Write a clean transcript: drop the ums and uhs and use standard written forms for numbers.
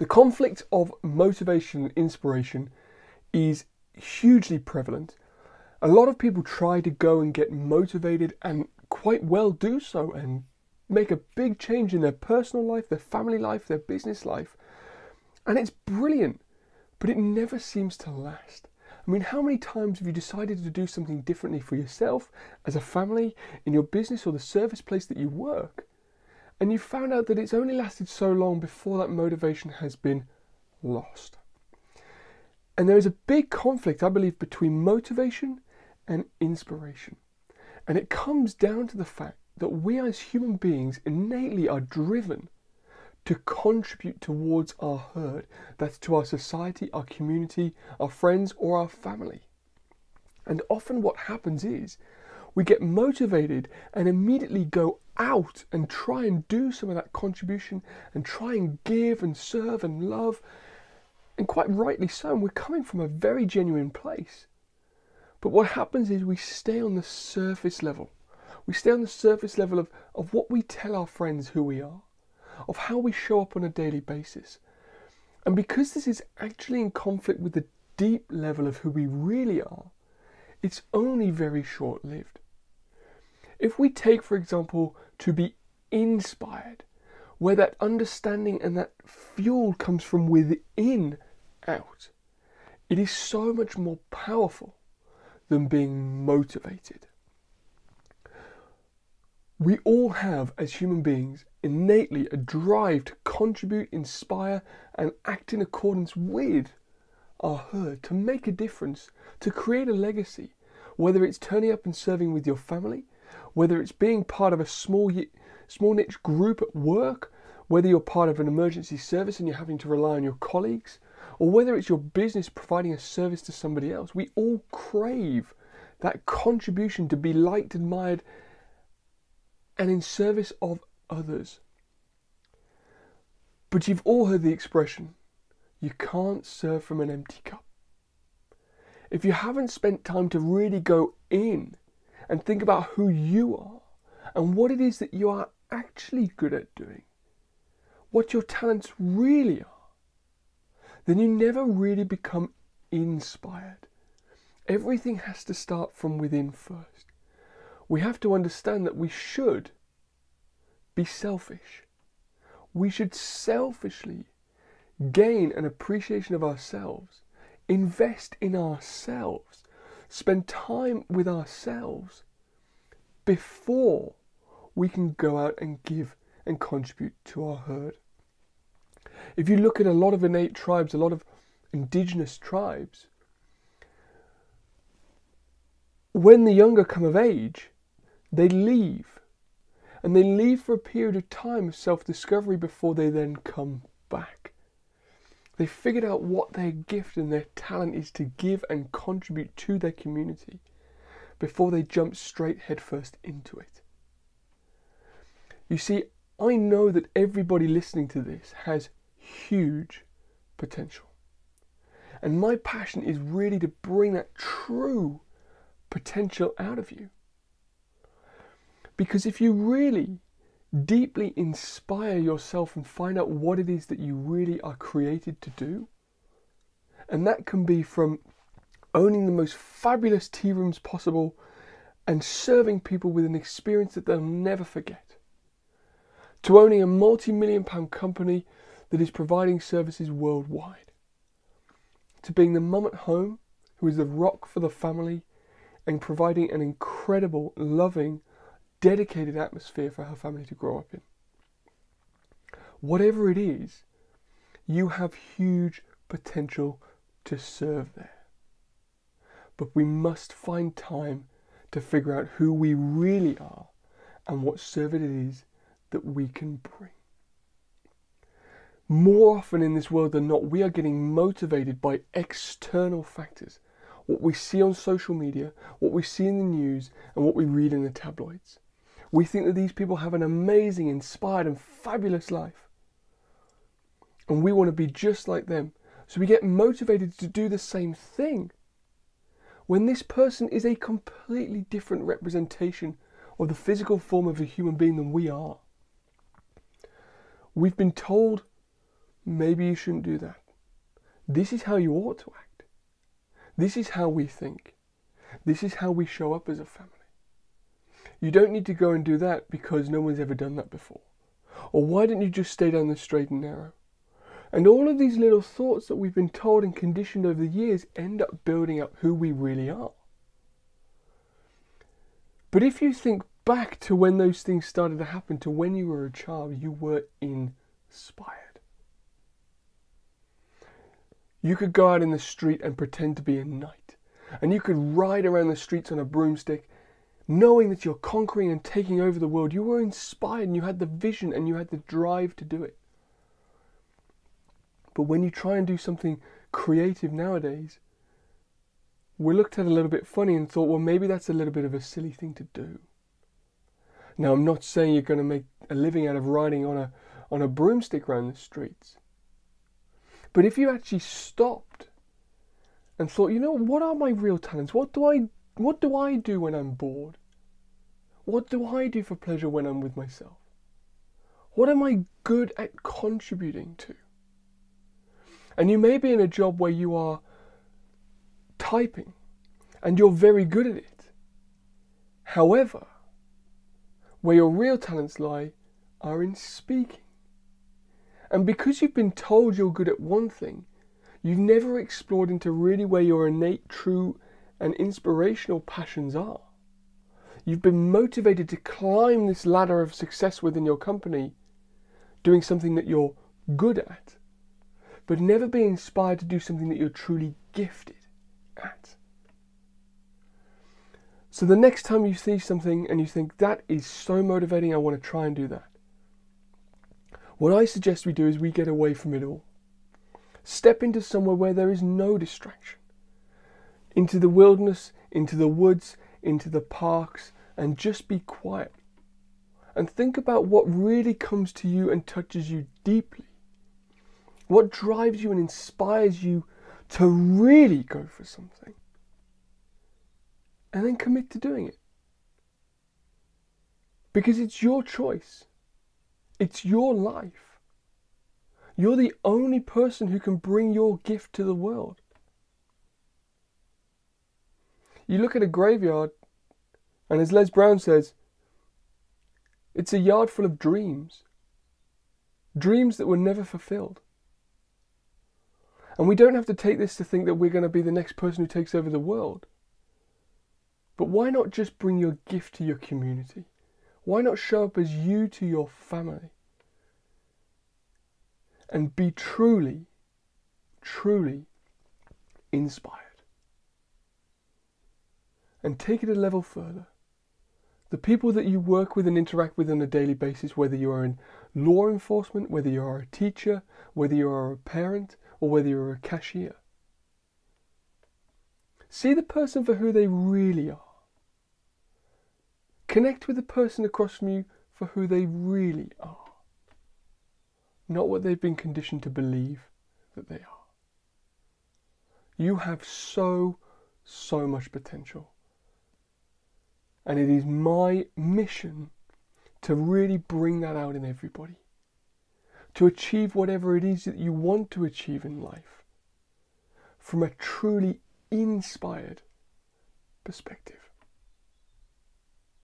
The conflict of motivation and inspiration is hugely prevalent. A lot of people try to go and get motivated and quite well do so and make a big change in their personal life, their family life, their business life. And it's brilliant, but it never seems to last. I mean, how many times have you decided to do something differently for yourself, as a family, in your business or the service place that you work, and you found out that it's only lasted so long before that motivation has been lost? And there is a big conflict, I believe, between motivation and inspiration. And it comes down to the fact that we as human beings innately are driven to contribute towards our herd. That's to our society, our community, our friends, or our family. And often what happens is we get motivated and immediately go out and try and do some of that contribution and try and give and serve and love. And quite rightly so, and we're coming from a very genuine place. But what happens is we stay on the surface level. We stay on the surface level of what we tell our friends who we are, of how we show up on a daily basis. And because this is actually in conflict with the deep level of who we really are, it's only very short-lived. If we take, for example, to be inspired, where that understanding and that fuel comes from within out, it is so much more powerful than being motivated. We all have, as human beings, innately a drive to contribute, inspire, and act in accordance with our herd, to make a difference, to create a legacy, whether it's turning up and serving with your family, whether it's being part of a small niche group at work, whether you're part of an emergency service and you're having to rely on your colleagues, or whether it's your business providing a service to somebody else. We all crave that contribution to be liked, admired, and in service of others. But you've all heard the expression, you can't serve from an empty cup. If you haven't spent time to really go in and think about who you are and what it is that you are actually good at doing, what your talents really are, then you never really become inspired. Everything has to start from within first. We have to understand that we should be selfish. We should selfishly gain an appreciation of ourselves, invest in ourselves, spend time with ourselves before we can go out and give and contribute to our herd. If you look at a lot of innate tribes, a lot of indigenous tribes, when the younger come of age, they leave. And they leave for a period of time of self-discovery before they then come back. They figured out what their gift and their talent is to give and contribute to their community before they jump straight headfirst into it. You see, I know that everybody listening to this has huge potential. And my passion is really to bring that true potential out of you. Because if you really deeply inspire yourself and find out what it is that you really are created to do, and that can be from owning the most fabulous tea rooms possible and serving people with an experience that they'll never forget, to owning a multi-million-pound company that is providing services worldwide, to being the mum at home who is the rock for the family and providing an incredible, loving, dedicated atmosphere for her family to grow up in. Whatever it is, you have huge potential to serve there. But we must find time to figure out who we really are and what service it is that we can bring. More often in this world than not, we are getting motivated by external factors. What we see on social media, what we see in the news, and what we read in the tabloids. We think that these people have an amazing, inspired, and fabulous life. And we want to be just like them. So we get motivated to do the same thing. When this person is a completely different representation of the physical form of a human being than we are. We've been told maybe you shouldn't do that. This is how you ought to act. This is how we think. This is how we show up as a family. You don't need to go and do that because no one's ever done that before. Or why don't you just stay down the straight and narrow? And all of these little thoughts that we've been told and conditioned over the years end up building up who we really are. But if you think back to when those things started to happen, to when you were a child, you were inspired. You could go out in the street and pretend to be a knight. And you could ride around the streets on a broomstick, knowing that you're conquering and taking over the world. You were inspired and you had the vision and you had the drive to do it. But when you try and do something creative nowadays, we're looked at a little bit funny and thought, well, maybe that's a little bit of a silly thing to do. Now, I'm not saying you're going to make a living out of riding on a broomstick around the streets. But if you actually stopped and thought, you know, what are my real talents? What do I do when I'm bored? What do I do for pleasure when I'm with myself? What am I good at contributing to? And you may be in a job where you are typing and you're very good at it. However, where your real talents lie are in speaking. And because you've been told you're good at one thing, you've never explored into really where your innate, true and inspirational passions are. You've been motivated to climb this ladder of success within your company, doing something that you're good at, but never being inspired to do something that you're truly gifted at. So the next time you see something and you think, that is so motivating, I want to try and do that, what I suggest we do is we get away from it all. Step into somewhere where there is no distraction. Into the wilderness, into the woods, into the parks, and just be quiet. And think about what really comes to you and touches you deeply. What drives you and inspires you to really go for something. And then commit to doing it. Because it's your choice. It's your life. You're the only person who can bring your gift to the world. You look at a graveyard, and as Les Brown says, it's a yard full of dreams. Dreams that were never fulfilled. And we don't have to take this to think that we're going to be the next person who takes over the world. But why not just bring your gift to your community? Why not show up as you to your family? And be truly, truly inspired. And take it a level further. The people that you work with and interact with on a daily basis, whether you are in law enforcement, whether you are a teacher, whether you are a parent, or whether you're a cashier. See the person for who they really are. Connect with the person across from you for who they really are. Not what they've been conditioned to believe that they are. You have so much potential. And it is my mission to really bring that out in everybody. To achieve whatever it is that you want to achieve in life. From a truly inspired perspective.